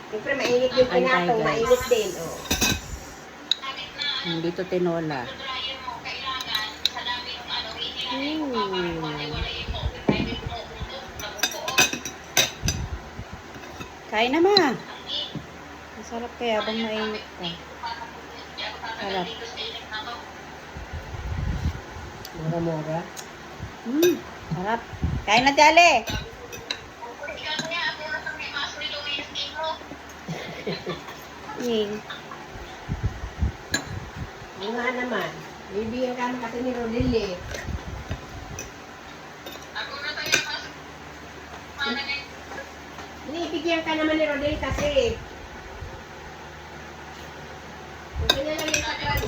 Siyempre, mainit yung Antay, pinatong. guys. Mainit din. Oh. Dito tinola. Kain na ma. Masarap kaya habang mainit pa. Sarap. Mura-mura. Sarap. Kain na tiyale. Ying. Ano nga naman? Bibigyan ka naman kasi ni Rodel eh. Binibigyan ka naman ni Rodel kasi. Gusto niya lang yung sakran.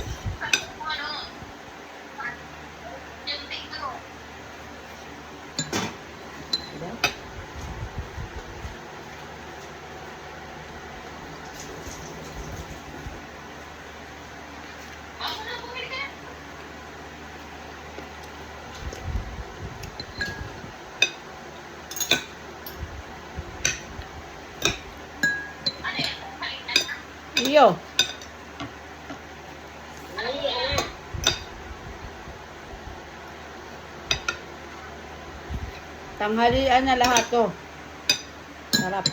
Diba? Iyo. Ay, anak. Tanghalian na lahat to. Sarap.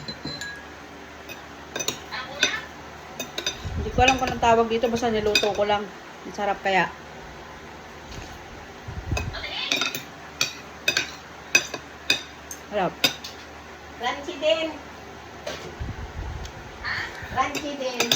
Hindi ko alam kung anong tawag dito. Basta niluto ko lang. Ang sarap kaya. Sarap. Crunchy din. Crunchy din.